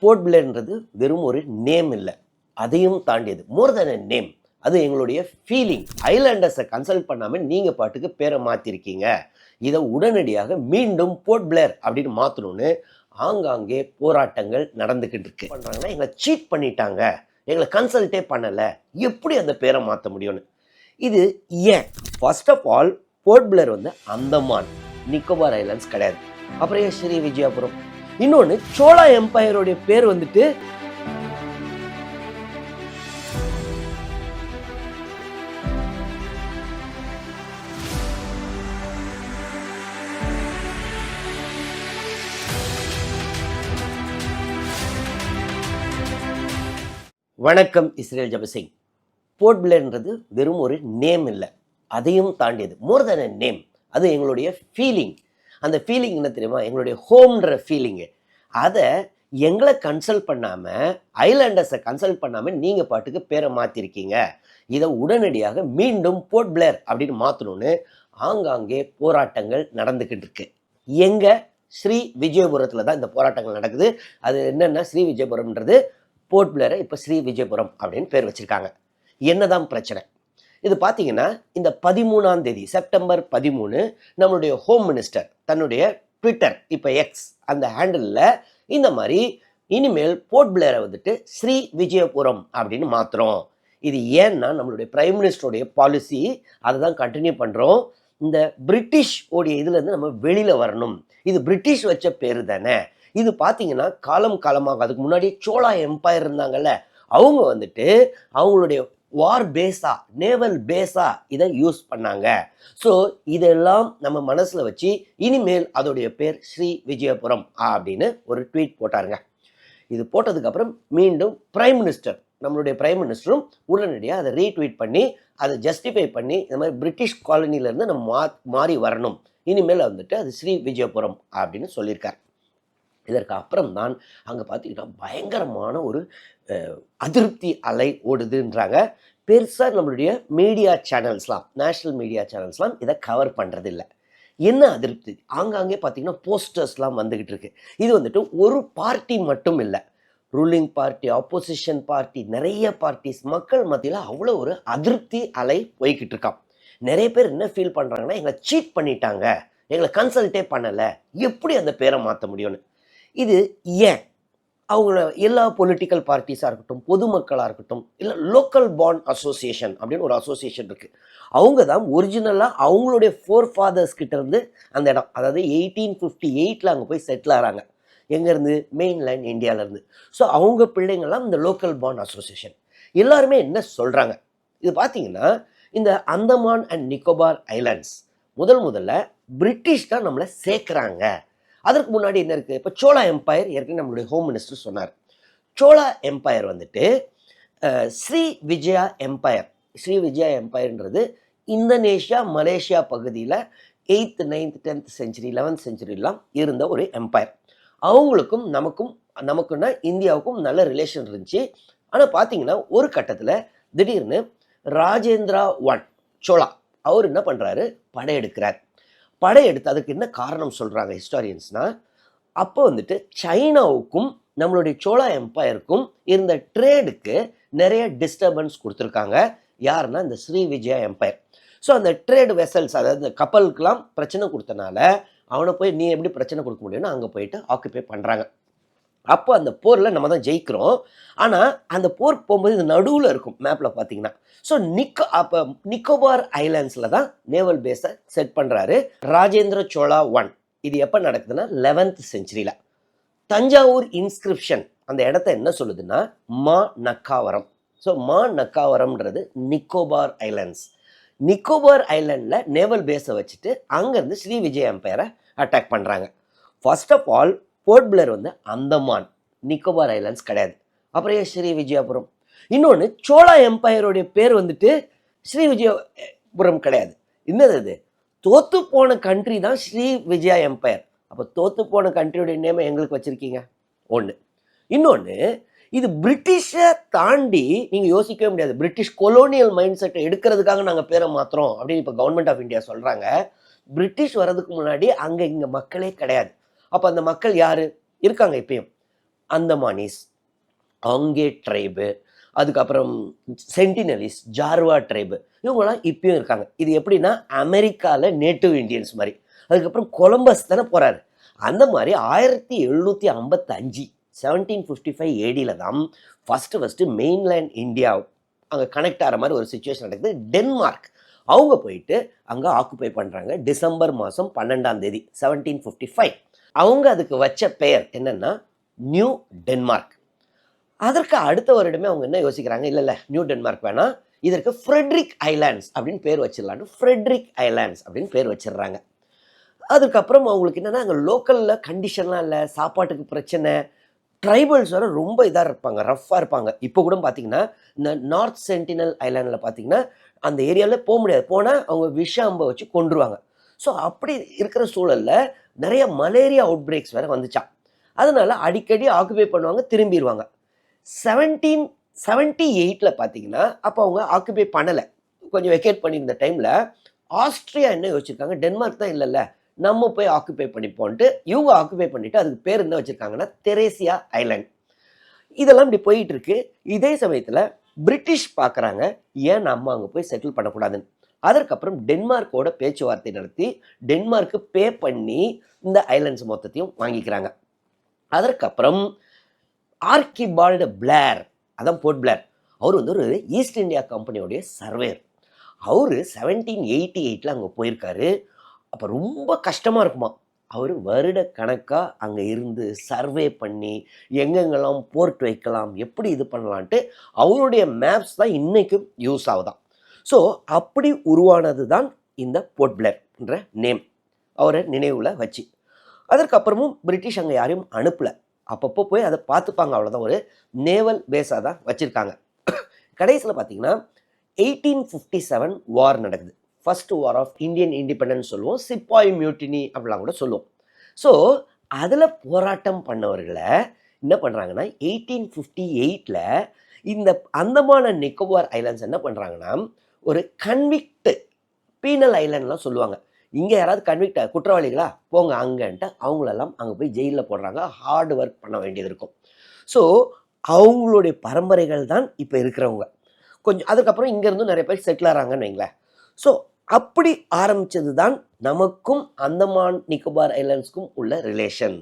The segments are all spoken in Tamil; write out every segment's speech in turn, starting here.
போர்ட் பிளேர்ன்றது வெறும் ஒரு நேம் இல்லை, அதையும் தாண்டியது. மோர் தென் a நேம். அது எங்களுடைய ஃபீலிங். ஐலாண்டர்ஸை கன்சல்ட் பண்ணாமல் நீங்கள் பாட்டுக்கு பேரை மாற்றிருக்கீங்க. இதை உடனடியாக மீண்டும் போர்ட் பிளேர் அப்படின்னு மாற்றணும்னு ஆங்காங்கே போராட்டங்கள் நடந்துக்கிட்டு இருக்கு. பண்ணுறாங்கன்னா எங்களை சீட் பண்ணிட்டாங்க, எங்களை கன்சல்ட்டே பண்ணலை, எப்படி அந்த பேரை மாற்ற முடியும்னு. இது ஏன்? First of all, Port Blair வந்து அந்தமான் நிக்கோபார் ஐலாண்ட்ஸ் கிடையாது. அப்புறம் ஏன் ஸ்ரீ விஜயபுரம்? இன்னொன்று, சோழா எம்பையருடைய பேர் வந்துட்டு வணக்கம் இஸ்ரேல் ஜபசிங். போர்ட் பிளேர்ன்றது வெறும் ஒரு நேம் இல்லை, அதையும் தாண்டியது. மோர் தென் a நேம். அது எங்களுடைய ஃபீலிங். அந்த ஃபீலிங் என்ன தெரியுமா? எங்களுடைய ஹோம்ன்ற ஃபீலிங்கு. அதை எங்களை கன்சல்ட் பண்ணாமல், ஐலாண்டர்ஸை கன்சல்ட் பண்ணாமல் நீங்கள் பாட்டுக்கு பேரை மாற்றிருக்கீங்க. இதை உடனடியாக மீண்டும் போர்ட் பிளேர் அப்படின்னு மாற்றணும்னு ஆங்காங்கே போராட்டங்கள் நடந்துக்கிட்டு இருக்கு. எங்கே? ஸ்ரீ விஜயபுரத்தில் தான் இந்த போராட்டங்கள் நடக்குது. அது என்னென்னா, ஸ்ரீ விஜயபுரம்ன்றது போர்ட் பிளேரை இப்போ ஸ்ரீ விஜயபுரம் அப்படின்னு பேர் வச்சுருக்காங்க. என்னதான் பிரச்சனை? இது பார்த்தீங்கன்னா, இந்த 13ஆம் தேதி செப்டம்பர் 13 நம்மளுடைய ஹோம் மினிஸ்டர் தன்னுடைய ட்விட்டர், இப்போ எக்ஸ் அந்த ஹேண்டிலில் இந்த மாதிரி இனிமேல் போர்ட் பிளேரை வந்துட்டு ஸ்ரீ விஜயபுரம் அப்படின்னு மாற்றுறோம். இது ஏன்னா நம்மளுடைய பிரைம் மினிஸ்டருடைய பாலிசி, அதை தான் கண்டினியூ பண்ணுறோம். இந்த பிரிட்டிஷ் உடைய இதுலேருந்து நம்ம வெளியில் வரணும். இது பிரிட்டிஷ் வச்ச பேர் தானே. இது பார்த்தீங்கன்னா காலமாக அதுக்கு முன்னாடி சோழா எம்பையர் இருந்தாங்கல்ல, அவங்க வந்துட்டு அவங்களுடைய வார் பேஸா, நேவல் பேஸா இதை யூஸ் பண்ணாங்க. ஸோ இதெல்லாம் நம்ம மனசில் வச்சு இனிமேல் அதோடைய பேர் ஸ்ரீ விஜயபுரம் அப்படின்னு ஒரு ட்வீட் போட்டாருங்க. இது போட்டதுக்கப்புறம் மீண்டும் பிரைம் மினிஸ்டர், நம்மளுடைய பிரைம் மினிஸ்டரும் உடனடியாக அதை ரீட்வீட் பண்ணி அதை ஜஸ்டிஃபை பண்ணி இந்த மாதிரி பிரிட்டிஷ் காலனிலேருந்து நம்ம மாறி வரணும், இனிமேல் வந்துட்டு அது ஸ்ரீ விஜயபுரம் அப்படின்னு சொல்லியிருக்கார். இதற்கு அப்புறம் தான் அங்கே பார்த்தீங்கன்னா பயங்கரமான ஒரு அதிருப்தி அலை ஓடுதுன்றாங்க. பெருசாக நம்மளுடைய மீடியா சேனல்ஸ்லாம், நேஷ்னல் மீடியா சேனல்ஸ்லாம் இதை கவர் பண்ணுறதில்லை. என்ன அதிருப்தி? ஆங்காங்கே பார்த்தீங்கன்னா போஸ்டர்ஸ்லாம் வந்துக்கிட்டு இருக்கு. இது வந்துட்டு ஒரு பார்ட்டி மட்டும் இல்லை, ரூலிங் பார்ட்டி, ஆப்போசிஷன் பார்ட்டி, நிறைய பார்ட்டிஸ், மக்கள் மத்தியில் அவ்வளோ ஒரு அதிருப்தி அலை போய்கிட்டு இருக்கான். நிறைய பேர் என்ன ஃபீல் பண்ணுறாங்கன்னா, எங்களை சீட் பண்ணிட்டாங்க, எங்களை கன்சல்ட்டே பண்ணலை, எப்படி அந்த பேரை மாற்ற முடியும்னு. இது ஏன்? அவங்கள எல்லா பொலிட்டிக்கல் பார்ட்டிஸாக இருக்கட்டும், பொதுமக்களாக இருக்கட்டும், இல்லை லோக்கல் பாண்ட் அசோசியேஷன் அப்படின்னு ஒரு அசோசியேஷன் இருக்குது. அவங்க தான் ஒரிஜினலாக அவங்களுடைய ஃபோர் ஃபாதர்ஸ் கிட்டேருந்து அந்த இடம், அதாவது 1858 அங்கே போய் செட்டில் ஆகிறாங்க. எங்கேருந்து? மெயின்லேண்ட் இந்தியாவிலேருந்து. ஸோ அவங்க பிள்ளைங்கள்லாம் இந்த லோக்கல் பாண்ட் அசோசியேஷன். எல்லாருமே என்ன சொல்கிறாங்க? இது பார்த்தீங்கன்னா, இந்த அந்தமான் அண்ட் நிக்கோபார் ஐலாண்ட்ஸ் முதல்ல பிரிட்டிஷ் தான் நம்மளை சேர்க்குறாங்க. அதற்கு முன்னாடி என்ன இருக்குது? இப்போ சோழா எம்பையர், ஏற்கனவே நம்மளுடைய ஹோம் மினிஸ்டர் சொன்னார். சோழா எம்பையர் வந்துட்டு ஸ்ரீ விஜயா எம்பையர். ஸ்ரீ விஜயா எம்பையர்ன்றது இந்தோனேஷியா, மலேசியா பகுதியில் 8th 9th 10th century 11th செஞ்சுரிலாம் இருந்த ஒரு எம்பையர். அவங்களுக்கும் நமக்குன்னா இந்தியாவுக்கும் நல்ல ரிலேஷன் இருந்துச்சு. ஆனால் பார்த்தீங்கன்னா ஒரு கட்டத்தில் திடீர்னு ராஜேந்திரா I சோழா அவர் என்ன பண்ணுறாரு? படையெடுக்கிறார். படையெடுத்து அதுக்கு என்ன காரணம் சொல்கிறாங்க ஹிஸ்டாரியன்ஸ்னால், அப்போ வந்துட்டு சைனாவுக்கும் நம்மளுடைய சோழா எம்பையருக்கும் இருந்த ட்ரேடுக்கு நிறைய டிஸ்டர்பன்ஸ் கொடுத்துருக்காங்க. யாருன்னா இந்த ஸ்ரீ விஜயா எம்பையர். ஸோ அந்த ட்ரேடு வெசல்ஸ், அதாவது இந்த கப்பலுக்கெல்லாம் பிரச்சனை கொடுத்தனால அவனை போய் நீ எப்படி பிரச்சனை கொடுக்க முடியும்னு அங்கே போயிட்டு ஆக்குபை பண்ணுறாங்க. அப்போ அந்த போரில் நம்ம தான் ஜெயிக்கிறோம். ஆனால் அந்த போர் போகும்போது இது நடுவில் இருக்கும் மேப்பில் பார்த்தீங்கன்னா. ஸோ அப்போ நிக்கோபார் ஐலாண்ட்ஸில் தான் நேவல் பேஸை செட் பண்ணுறாரு ராஜேந்திர சோழா I. இது எப்போ நடக்குதுன்னா 11th செஞ்சுரியில். தஞ்சாவூர் இன்ஸ்கிரிப்ஷன் அந்த இடத்த என்ன சொல்லுதுன்னா மா நக்காவரம். ஸோ மா நக்காவரம்ன்றது நிக்கோபார் ஐலாண்ட்ஸ். நிக்கோபார் ஐலாண்டில் நேவல் பேஸை வச்சுட்டு அங்கேருந்து ஸ்ரீ விஜய் எம்பையரை அட்டாக் பண்ணுறாங்க. First of all, Port Blair வந்து அந்தமான் நிக்கோபார் ஐலாண்ட்ஸ் கிடையாது. அப்புறம் ஏன் ஸ்ரீ விஜயபுரம்? இன்னொன்று, சோழா எம்பையருடைய பேர் வந்துட்டு ஸ்ரீ விஜயபுரம் கிடையாது. என்னது அது? தோத்து போன கண்ட்ரி தான் ஸ்ரீ விஜயா எம்பையர். அப்போ தோத்து போன கண்ட்ரியோடைய நேமை எங்களுக்கு வச்சுருக்கீங்க ஒன்று. இன்னொன்று, இது பிரிட்டிஷை தாண்டி நீங்கள் யோசிக்கவே முடியாது. பிரிட்டிஷ் கொலோனியல் மைண்ட் செட்டை எடுக்கிறதுக்காக நாங்கள் பேரை மாற்றுறோம் அப்படின்னு இப்போ கவர்மெண்ட் ஆஃப் இந்தியா சொல்கிறாங்க. பிரிட்டிஷ் வர்றதுக்கு முன்னாடி அங்கே இங்கே மக்களே கிடையாது. அப்போ அந்த மக்கள் யார் இருக்காங்க? இப்பயும் அந்தமானிஸ், ஆங்கே ட்ரைபு, அதுக்கப்புறம் சென்டினலிஸ், ஜார்வா ட்ரைபு, இவங்களாம் இப்பயும் இருக்காங்க. இது எப்படின்னா அமெரிக்காவில் நேட்டிவ் இந்தியன்ஸ் மாதிரி. அதுக்கப்புறம் கொலம்பஸ் தானே போகிறாரு. அந்த மாதிரி 1755 1755 ஏடியில் தான் ஃபஸ்ட்டு மெயின்லேண்ட் இந்தியா அங்கே கனெக்ட் ஆகிற மாதிரி ஒரு சுச்சுவேஷன் நடக்குது. டென்மார்க் அவங்க போயிட்டு அங்கே ஆக்குப்பை பண்ணுறாங்க டிசம்பர் மாதம் 12ஆம் தேதி 1755. அவங்க அதுக்கு வச்ச பெயர் என்னன்னா நியூ டென்மார்க். அதற்கு அடுத்த வருடமே அவங்க என்ன யோசிக்கிறாங்க, இல்லை நியூ டென்மார்க் வேணாம், இதற்கு ஃப்ரெட்ரிக் ஐலாண்ட்ஸ் அப்படின்னு பேர் வச்சிடலான்னு ஃப்ரெட்ரிக் ஐலாண்ட்ஸ் அப்படின்னு பேர் வச்சிடுறாங்க. அதுக்கப்புறம் அவங்களுக்கு என்னென்னா அங்கே லோக்கலில் கண்டிஷன்லாம் இல்லை, சாப்பாட்டுக்கு பிரச்சனை, ட்ரைபல்ஸ் வர ரொம்ப இதாக இருப்பாங்க, ரஃப்பாக இருப்பாங்க. இப்போ கூட பார்த்தீங்கன்னா இந்த நார்த் சென்டினல் ஐலாண்டில் பார்த்தீங்கன்னா அந்த ஏரியாவில் போக முடியாது, போனால் அவங்க விஷ அம்பை வச்சு கொண்டுருவாங்க. ஸோ அப்படி இருக்கிற சூழலில் நிறைய மலேரியா அவுட் பிரேக்ஸ் வேறு வந்துச்சான். அதனால் அடிக்கடி ஆக்குபை பண்ணுவாங்க, திரும்பிடுவாங்க. 1778 பார்த்தீங்கன்னா அப்போ அவங்க ஆக்குபை பண்ணலை, கொஞ்சம் வெக்கேட் பண்ணியிருந்த டைமில் ஆஸ்திரியா என்ன யோசிச்சிருக்காங்க, டென்மார்க் தான் இல்லைல்ல, நம்ம போய் ஆக்குபை பண்ணிப்போன்ட்டு இவங்க ஆக்குபை பண்ணிவிட்டு அதுக்கு பேர் என்ன வச்சுருக்காங்கன்னா தெரேசியா ஐலாண்ட். இதெல்லாம் இப்படி போயிட்டு இருக்கு. இதே சமயத்தில் பிரிட்டிஷ் பார்க்குறாங்க, ஏன் நம்ம அங்கே போய் செட்டில் பண்ணக்கூடாதுன்னு. அதற்கப்புறம் டென்மார்க்கோட பேச்சுவார்த்தை நடத்தி டென்மார்க்கு பே பண்ணி இந்த ஐலாண்ட்ஸ் மொத்தத்தையும் வாங்கிக்கிறாங்க. அதற்கப்புறம் ஆர்கிபால்டு பிளேர், அதான் போர்ட் பிளேர், அவர் வந்து ஒரு ஈஸ்ட் இந்தியா கம்பெனியோடைய சர்வேயர். அவர் 1788 அங்கே போயிருக்காரு. அப்போ ரொம்ப கஷ்டமாக இருக்குமா. அவர் வருட கணக்காக அங்கே இருந்து சர்வே பண்ணி எங்கெங்கெல்லாம் போர்ட் வைக்கலாம், எப்படி இது பண்ணலான்ட்டு அவருடைய மேப்ஸ் தான் இன்றைக்கும் யூஸ் ஆகுதான். ஸோ அப்படி உருவானது தான் இந்த போர்ட் பிளேர் என்ற நேம், அவரை நினைவில் வச்சு. அதற்கப்புறமும் பிரிட்டிஷ் அங்கே யாரையும் அனுப்பலை, அப்பப்போ போய் அதை பார்த்துப்பாங்க, அவ்வளோதான். ஒரு நேவல் பேஸாக தான் வச்சுருக்காங்க. கடைசியில் பார்த்தீங்கன்னா 1857 வார் நடக்குது. First war of Indian independence சொல்லுவோம், சிப்பாய் மியூட்டினி அப்படிலாம் கூட சொல்லுவோம். ஸோ அதில் போராட்டம் பண்ணவர்களை என்ன பண்ணுறாங்கன்னா 1858 இந்த அந்தமான் அண்ட் நிக்கோபார் ஐலாண்ட்ஸ் என்ன பண்ணுறாங்கன்னா ஒரு கன்விக்ட் பீனல் ஐலாண்ட்லாம் சொல்லுவாங்க. இங்கே யாராவது கன்விக்ட் குற்றவாளிகளா போங்க அங்கன்ட்டு அவங்களெல்லாம் அங்கே போய் ஜெயிலில் போடுறாங்க, ஹார்ட் ஒர்க் பண்ண வேண்டியது இருக்கும். ஸோ அவங்களுடைய பரம்பரைகள் தான் இப்போ இருக்கிறவங்க. கொஞ்சம் அதுக்கப்புறம் இங்கேருந்து நிறைய பேர் செட்டில் ஆகிறாங்கன்னு வைங்களேன். ஸோ அப்படி ஆரம்பித்தது தான் நமக்கும் அந்தமான் நிக்கோபார் ஐலாண்ட்ஸ்க்கும் உள்ள ரிலேஷன்.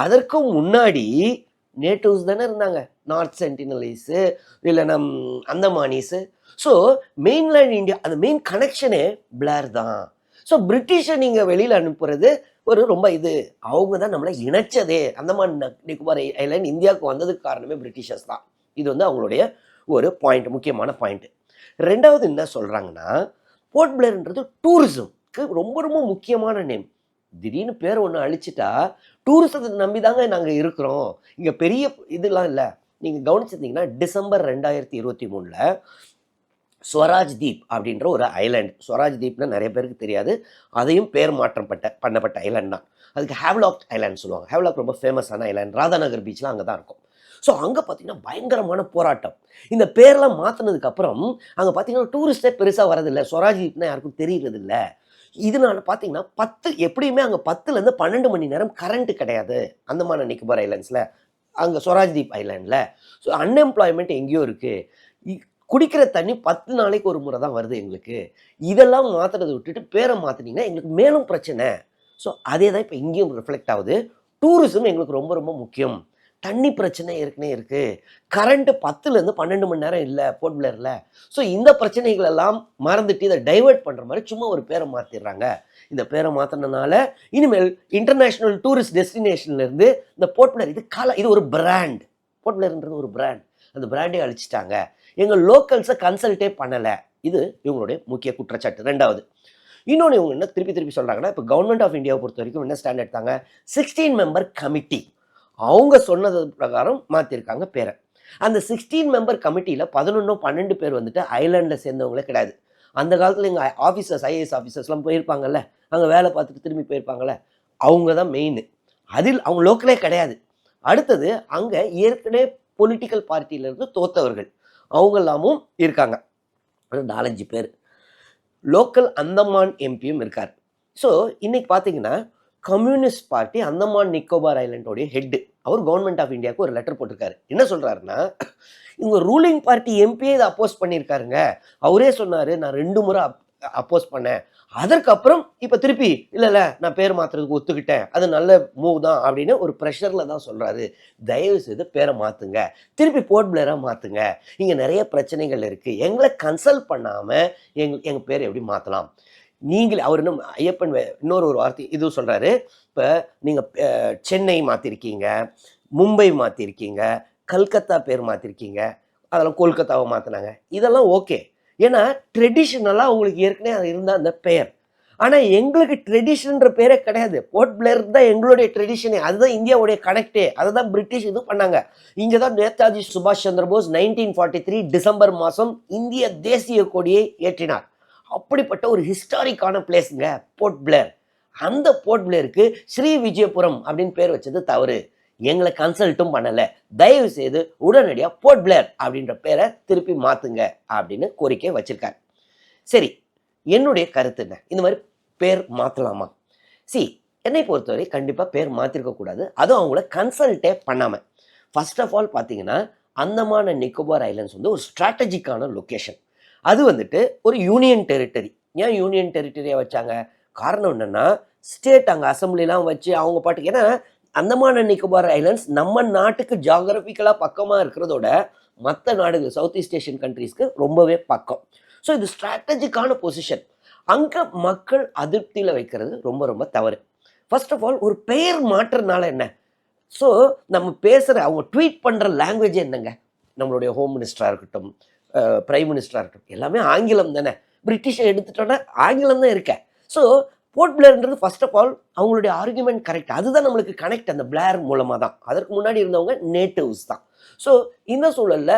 அதற்கும் முன்னாடி நேட்டிவ்ஸ் தானே இருந்தாங்க, நார்த் சென்டினலிஸு இல்லை அந்தமானிஸு. ஸோ மெயின்லேண்ட் இந்தியா அந்த மெயின் கனெக்ஷனே பிளேர் தான். ஸோ பிரிட்டிஷை நீங்கள் வெளியில் அனுப்புறது ஒரு ரொம்ப இது, அவங்க தான் நம்மளை இணைச்சதே. அந்தமான் நிக்கோபார் ஐலாண்ட் இந்தியாவுக்கு வந்ததுக்கு காரணமே பிரிட்டிஷர்ஸ் தான். இது வந்து அவங்களுடைய ஒரு பாயிண்ட், முக்கியமான பாயிண்ட். ரெண்டாவது என்ன சொல்கிறாங்கன்னா போர்ட் பிளேர்ன்றது டூரிசம்க்கு ரொம்ப ரொம்ப முக்கியமான நேம். திடீர்னு பேர் ஒன்று அழிச்சிட்டா டூரிசத்தை நம்பி தாங்க நாங்கள் இருக்கிறோம், இங்கே பெரிய இதெல்லாம் இல்லை. நீங்கள் கவனிச்சிருந்தீங்கன்னா டிசம்பர் 2023 ஸ்வராஜ் தீப் அப்படின்ற ஒரு ஐலாண்ட், ஸ்வராஜ் தீப்னா நிறைய பேருக்கு தெரியாது, அதையும் பேர் மாற்றம் பண்ணப்பட்ட ஐலாண்ட் தான். அதுக்கு ஹேவ்லாக் ஐலாண்ட் சொல்லுவாங்க. ஹேவ்லாக் ரொம்ப ஃபேமஸான ஐலாண்ட், ராதாநகர் பீச்லாம் அங்கே தான் இருக்கும். ஸோ அங்கே பார்த்தீங்கன்னா பயங்கரமான போராட்டம். இந்த பேரெல்லாம் மாற்றினதுக்கப்புறம் அங்கே பார்த்தீங்கன்னா டூரிஸ்டே பெருசாக வரதில்லை, ஸ்வராஜ் தீப்னா யாருக்கும் தெரியறதில்லை. இதனால பார்த்தீங்கன்னா 10 எப்படியுமே அங்கே 10லேருந்து 12 மணி நேரம் கரண்ட்டு கிடையாது அந்தமான் நிக்கோபார் ஐலாண்ட்ஸில், அங்கே ஸ்வராஜ் தீப் ஐலாண்டில். ஸோ அன்எம்ப்ளாய்மெண்ட் எங்கேயோ இருக்குது, குடிக்கிற தண்ணி 10 நாளைக்கு ஒரு முறை தான் வருது எங்களுக்கு. இதெல்லாம் மாற்றுறதை விட்டுட்டு பேரை மாற்றினீங்கன்னா எங்களுக்கு மேலும் பிரச்சனை. ஸோ அதே தான் இப்போ இங்கேயும் ரிஃப்ளெக்ட் ஆகுது. டூரிசம் எங்களுக்கு ரொம்ப ரொம்ப முக்கியம், தண்ணி பிரச்சனை ஏற்கனவே இருக்குது, கரண்ட்டு 10லேருந்து 12 மணி நேரம் இல்லை போர்ட் பிளேரில். ஸோ இந்த பிரச்சனைகள் எல்லாம் மறந்துட்டு இதை டைவெர்ட் பண்ணுற மாதிரி சும்மா ஒரு பேரை மாற்றிடுறாங்க. இந்த பேரை மாற்றினதுனால இனிமேல் இன்டர்நேஷ்னல் டூரிஸ்ட் டெஸ்டினேஷன்லேருந்து இந்த போர்ட் பிளேர் இது ஒரு பிராண்ட், போர்ட் பிளேர்ன்றது ஒரு பிராண்ட், அந்த பிராண்டே அழிச்சிட்டாங்க, எங்கள் லோக்கல்ஸை கன்சல்ட்டே பண்ணலை. இது இவங்களுடைய முக்கிய குற்றச்சாட்டு. ரெண்டாவது இன்னொன்று இவங்க என்ன திருப்பி சொல்கிறாங்கன்னா, இப்போ கவர்மெண்ட் ஆஃப் இந்தியாவை பொறுத்த வரைக்கும் என்ன ஸ்டாண்ட் எடுத்தாங்க, 16 மெம்பர் கமிட்டி, அவங்க சொன்னது பிரகாரம் மாற்றிருக்காங்க பேரை. அந்த 16 மெம்பர் கமிட்டியில் 11 12 பேர் வந்துட்டு ஐலாண்டில் சேர்ந்தவங்களே கிடையாது. அந்த காலத்தில் எங்கள் ஆஃபீஸர்ஸ் ஐஏஎஸ் ஆஃபீஸர்ஸ்லாம் போயிருப்பாங்கல்ல, அங்கே வேலை பார்த்துட்டு திரும்பி போயிருப்பாங்கல்ல, அவங்க தான் மெயின். அதில் அவங்க லோக்கலே கிடையாது. அடுத்தது அங்கே ஏற்கனவே பொலிட்டிக்கல் பார்ட்டியிலேருந்து தோத்தவர்கள் அவங்கெல்லாமும் இருக்காங்க, 4-5 பேர். லோக்கல் அந்தமான் எம்பியும் இருக்கார். ஸோ இன்னைக்கு பார்த்தீங்கன்னா கம்யூனிஸ்ட் பார்ட்டி அந்தமான் நிக்கோபார் ஐலாண்டோடைய ஹெட்டு அவர் கவர்மெண்ட் ஆஃப் இந்தியாவுக்கு ஒரு லெட்டர் போட்டிருக்காரு. என்ன சொல்றாருன்னா, இவங்க ரூலிங் பார்ட்டி எம்பியே இதை அப்போஸ் பண்ணியிருக்காருங்க. அவரே சொன்னாரு, நான் 2 முறை அப்போஸ் பண்ணேன். அதற்கப்புறம் இப்ப திருப்பி இல்ல நான் பேர் மாத்துறதுக்கு ஒத்துக்கிட்டேன், அது நல்ல மூவ் தான் அப்படின்னு ஒரு ப்ரெஷர்ல தான் சொல்றாரு. தயவு செய்து பேரை மாத்துங்க, திருப்பி போர்ட் பிளேரா மாத்துங்க, இங்க நிறைய பிரச்சனைகள் இருக்கு, எங்களை கன்சல்ட் பண்ணாம எங்க பேரை எப்படி மாத்தலாம்? நீங்களே அவர் இன்னும் ஐயப்பன் இன்னொரு வார்த்தை இதுவும் சொல்றாரு. இப்ப நீங்க சென்னை மாத்திருக்கீங்க, மும்பை மாத்திருக்கீங்க, கல்கத்தா பேர் மாத்திருக்கீங்க, அதெல்லாம் கொல்கத்தாவை மாத்தினாங்க, இதெல்லாம் ஓகே. ஏன்னா ட்ரெடிஷனலா உங்களுக்கு ஏற்கனவே அது இருந்தா அந்த பெயர். ஆனா எங்களுக்கு ட்ரெடிஷன்ன்ற பேரே கிடையாது. போர்ட் பிளேர் தான் எங்களுடைய ட்ரெடிஷனே. அதுதான் இந்தியாவுடைய கனெக்டே. அதுதான் பிரிட்டிஷ் இது பண்ணாங்க. இங்க தான் நேதாஜி சுபாஷ் சந்திர போஸ் 1943 டிசம்பர் மாதம் இந்திய தேசிய கொடியை ஏற்றினார். அப்படிப்பட்ட ஒரு ஹிஸ்டாரிக்கான பிளேஸுங்க போர்ட் பிளேர். அந்த போர்ட் பிளேருக்கு ஸ்ரீ விஜயபுரம் அப்படின்னு பேர் வச்சது தவறு. எங்களை கன்சல்ட்டும் பண்ணலை, தயவு செய்து உடனடியாக போர்ட் பிளேர் அப்படின்ற பேரை திருப்பி மாற்றுங்க அப்படின்னு கோரிக்கை வச்சிருக்காரு. சரி, என்னுடைய கருத்து என்ன? இந்த மாதிரி பேர் மாற்றலாமா? என்னை பொறுத்தவரை கண்டிப்பாக பேர் மாற்றிருக்கக்கூடாது, அதுவும் அவங்கள கன்சல்ட்டே பண்ணாமல். ஃபர்ஸ்ட் ஆஃப் ஆல் பார்த்தீங்கன்னா, அந்தமான் அண்ட் நிக்கோபார் ஐலண்ட்ஸ் வந்து ஒரு ஸ்ட்ராட்டஜிக்கான லொக்கேஷன். அது வந்துட்டு ஒரு யூனியன் டெரிட்டரி. ஏன் யூனியன் டெரிட்டரியாக வச்சாங்க? காரணம் என்னென்னா, ஸ்டேட் அங்கே அசம்பிளிலாம் வச்சு அவங்க பாட்டுக்கு, ஏன்னா அந்தமான் அண்ட் நிக்கோபார் ஐலண்ட்ஸ் நம்ம நாட்டுக்கு ஜாகிரபிக்கலாக பக்கமாக இருக்கிறதோட மற்ற நாடுகள் சவுத் ஈஸ்ட் ஏஷியன் கண்ட்ரீஸ்க்கு ரொம்பவே பக்கம். ஸோ இது ஸ்ட்ராட்டஜிக்கான பொசிஷன். அங்கே மக்கள் அதிருப்தியில் வைக்கிறது ரொம்ப ரொம்ப தவறு. ஃபர்ஸ்ட் ஆஃப் ஆல் ஒரு பெயர் மாற்றுறதுனால என்ன? ஸோ நம்ம பேசுகிற அவங்க ட்வீட் பண்ணுற லாங்குவேஜ் என்னங்க? நம்மளுடைய ஹோம் மினிஸ்டராக இருக்கட்டும், பிரைம் மினிஸ்டராக இருக்கட்டும், எல்லாமே ஆங்கிலம் தானே. பிரிட்டிஷை எடுத்துட்டோன்னா ஆங்கிலம் தான் இருக்க. ஸோ போர்ட் பிளேர்ன்றது ஃபர்ஸ்ட் ஆஃப் ஆல் அவங்களுடைய ஆர்குமெண்ட் கரெக்ட். அதுதான் நம்மளுக்கு கனெக்ட் அந்த பிளேர் மூலமாக தான். அதற்கு முன்னாடி இருந்தவங்க நேட்டிவ்ஸ் தான். ஸோ இந்த சூழலில்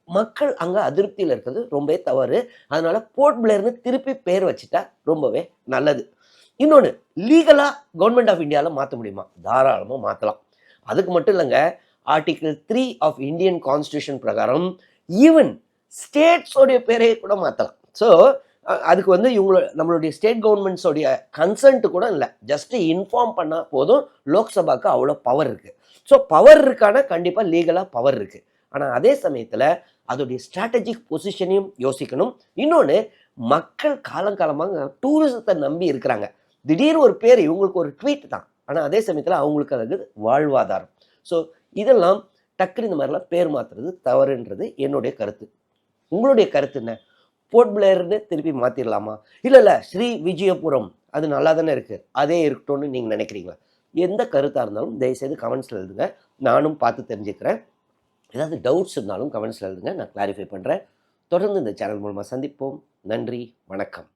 மக்கள் அங்கே அதிருப்தியில் இருக்கிறது ரொம்பவே தவறு. அதனால போர்ட் பிளேர்னு திருப்பி பேர் வச்சுட்டா ரொம்பவே நல்லது. இன்னொன்று, லீகலாக கவர்மெண்ட் ஆஃப் இந்தியாவில் மாற்ற முடியுமா? தாராளமாக மாற்றலாம். அதுக்கு மட்டும் இல்லைங்க, ஆர்டிகிள் 3 ஆஃப் இந்தியன் கான்ஸ்டியூஷன் பிரகாரம் ஈவன் ஸ்டேட்ஸோடைய பேரையே கூட மாற்றலாம். ஸோ அதுக்கு வந்து நம்மளுடைய ஸ்டேட் கவர்மெண்ட்ஸோடைய கன்சென்ட் கூட இல்லை, ஜஸ்ட் இன்ஃபார்ம் பண்ணால் போதும். லோக்சபாவுக்கு அவ்வளோ பவர் இருக்குது. ஸோ பவர் இருக்கான கண்டிப்பாக லீகலாக பவர் இருக்குது. ஆனால் அதே சமயத்தில் அதோடைய ஸ்ட்ராட்டஜிக் பொசிஷனையும் யோசிக்கணும். இன்னொன்று, மக்கள் காலங்காலமாக டூரிசத்தை நம்பி இருக்கிறாங்க. திடீர்னு ஒரு பேர் இவங்களுக்கு ஒரு ட்வீட் தான், ஆனால் அதே சமயத்தில் அவங்களுக்கு அது வாழ்வாதாரம். ஸோ இதெல்லாம் டக்குனு இந்த மாதிரிலாம் பேர் மாற்றுறது தவறுன்றது என்னுடைய கருத்து. உங்களுடைய கருத்து என்ன? போர்ட் பிளேர்னு திருப்பி மாற்றிடலாமா? இல்லை ஸ்ரீ விஜயபுரம் அது நல்லா தானே இருக்குது, அதே இருக்கட்டும்னு நீங்கள் நினைக்கிறீங்களா? எந்த கருத்தாக இருந்தாலும் தயவுசெய்து கமெண்ட்ஸில் எழுதுங்க, நானும் பார்த்து தெரிஞ்சுக்கிறேன். ஏதாவது டவுட்ஸ் இருந்தாலும் கமெண்ட்ஸில் எழுதுங்க, நான் கிளாரிஃபை பண்ணுறேன். தொடர்ந்து இந்த சேனல் மூலமாக சந்திப்போம். நன்றி, வணக்கம்.